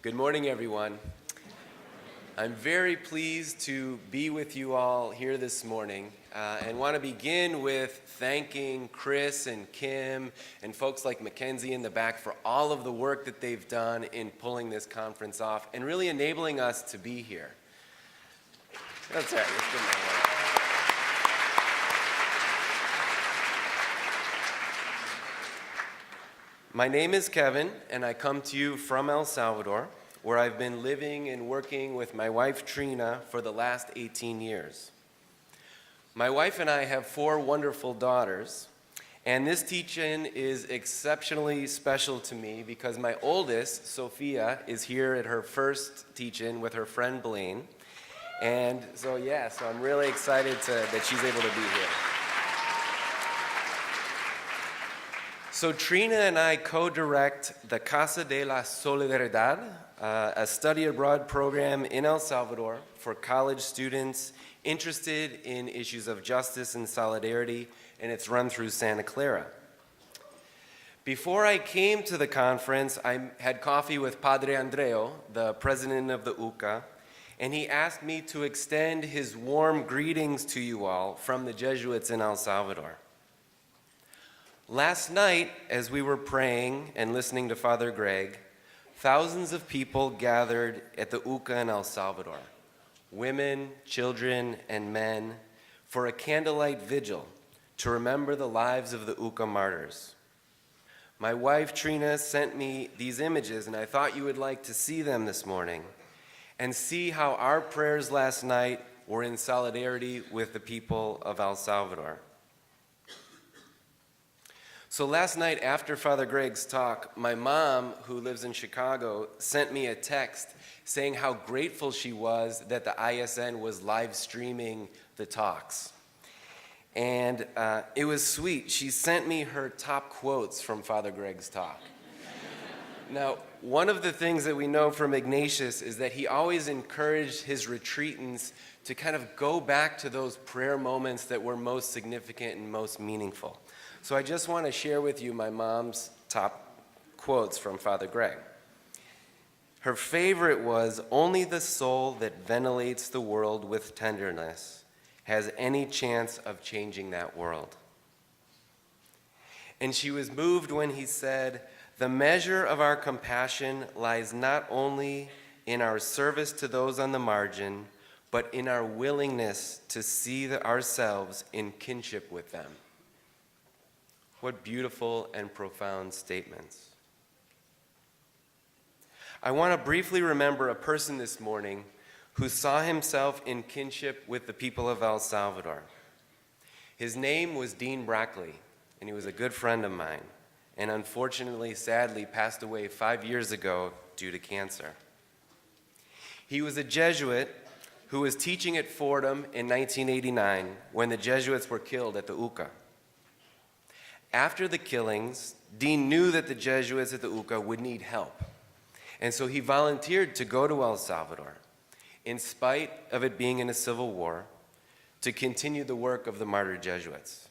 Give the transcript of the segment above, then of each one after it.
Good morning, everyone. I'm very pleased to be with you all here this morning and want to begin with thanking Chris and Kim and folks like Mackenzie in the back for all of the work that they've done in pulling this conference off and really enabling us to be here. That's right. Let's give them a hand. My name is Kevin, and I come to you from El Salvador, where I've been living and working with my wife, Trena, for the last 18 years. My wife and I have 4 wonderful daughters, and this teach-in is exceptionally special to me because my oldest, Sophia, is here at her first teach-in with her friend Blaine. And so I'm really excited that she's able to be here. So Trena and I co-direct the Casa de la Solidaridad, a study abroad program in El Salvador for college students interested in issues of justice and solidarity, and it's run through Santa Clara. Before I came to the conference, I had coffee with Padre Andreo, the president of the UCA, and he asked me to extend his warm greetings to you all from the Jesuits in El Salvador. Last night, as we were praying and listening to Father Greg, thousands of people gathered at the UCA in El Salvador, women, children, and men, for a candlelight vigil to remember the lives of the UCA martyrs. My wife, Trena, sent me these images, and I thought you would like to see them this morning and see how our prayers last night were in solidarity with the people of El Salvador. So last night after Father Greg's talk, my mom, who lives in Chicago, sent me a text saying how grateful she was that the ISN was live streaming the talks. And it was sweet. She sent me her top quotes from Father Greg's talk. Now, one of the things that we know from Ignatius is that he always encouraged his retreatants to kind of go back to those prayer moments that were most significant and most meaningful. So I just want to share with you my mom's top quotes from Father Greg. Her favorite was, "Only the soul that ventilates the world with tenderness has any chance of changing that world." And she was moved when he said, "The measure of our compassion lies not only in our service to those on the margin, but in our willingness to see ourselves in kinship with them." What beautiful and profound statements. I want to briefly remember a person this morning who saw himself in kinship with the people of El Salvador. His name was Dean Brackley, and he was a good friend of mine, and unfortunately, sadly, passed away 5 years ago due to cancer. He was a Jesuit who was teaching at Fordham in 1989 when the Jesuits were killed at the UCA. After the killings, Dean knew that the Jesuits at the UCA would need help, and so he volunteered to go to El Salvador, in spite of it being in a civil war, to continue the work of the martyred Jesuits.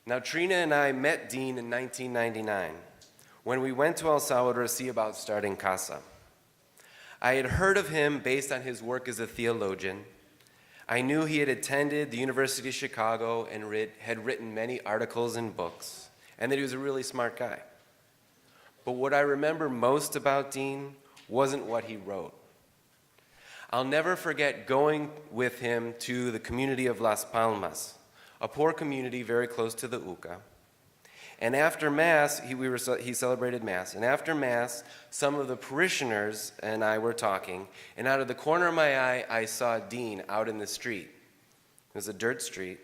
Now, Trena and I met Dean in 1999 when we went to El Salvador to see about starting Casa. I had heard of him based on his work as a theologian. I knew he had attended the University of Chicago and had written many articles and books, and that he was a really smart guy. But what I remember most about Dean wasn't what he wrote. I'll never forget going with him to the community of Las Palmas, a poor community very close to the UCA. And after Mass, he celebrated Mass. And after Mass, some of the parishioners and I were talking, and out of the corner of my eye, I saw Dean out in the street. It was a dirt street.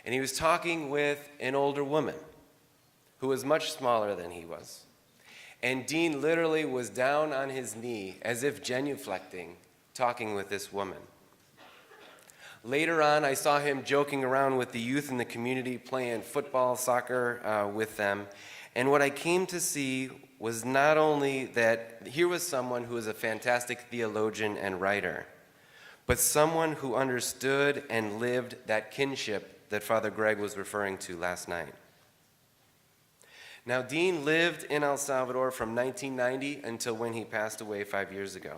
And he was talking with an older woman who was much smaller than he was. And Dean literally was down on his knee, as if genuflecting, talking with this woman. Later on, I saw him joking around with the youth in the community, playing football, soccer with them. And what I came to see was not only that here was someone who was a fantastic theologian and writer, but someone who understood and lived that kinship that Father Greg was referring to last night. Now, Dean lived in El Salvador from 1990 until when he passed away 5 years ago.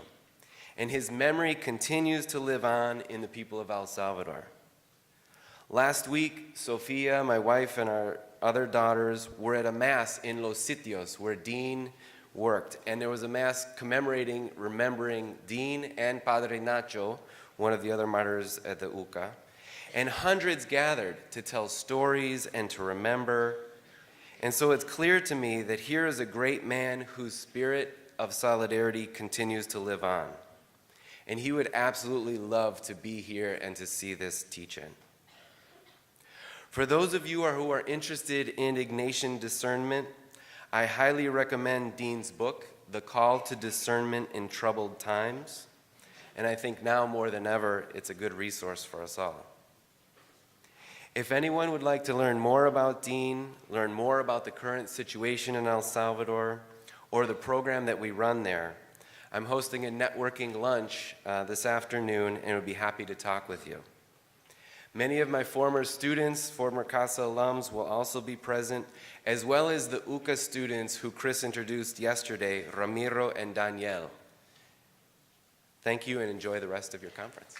And his memory continues to live on in the people of El Salvador. Last week, Sofia, my wife, and our other daughters were at a mass in Los Sitios where Dean worked. And there was a mass commemorating, remembering Dean and Padre Nacho, one of the other martyrs at the UCA. And hundreds gathered to tell stories and to remember. And so it's clear to me that here is a great man whose spirit of solidarity continues to live on. And he would absolutely love to be here and to see this teach-in. For those of you who are interested in Ignatian discernment, I highly recommend Dean's book, The Call to Discernment in Troubled Times. And I think now more than ever, it's a good resource for us all. If anyone would like to learn more about Dean, learn more about the current situation in El Salvador, or the program that we run there, I'm hosting a networking lunch this afternoon and would be happy to talk with you. Many of my former students, former Casa alums, will also be present, as well as the UCA students who Chris introduced yesterday, Ramiro and Danielle. Thank you and enjoy the rest of your conference.